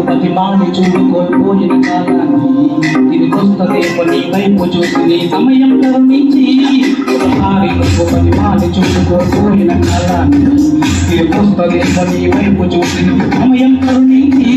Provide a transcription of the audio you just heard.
ప్రతిమాని చూడుకోల్పోయిన కాలాన్ని తిరిగొస్తదేమో నీ వైపు చూసి నీ సమయం కరుణించి ప్రతిమాని చూడుకోల్పోయిన కాలాన్ని తిరిగొస్తదేమో నీ వైపు చూసి నీ సమయం కరుణించి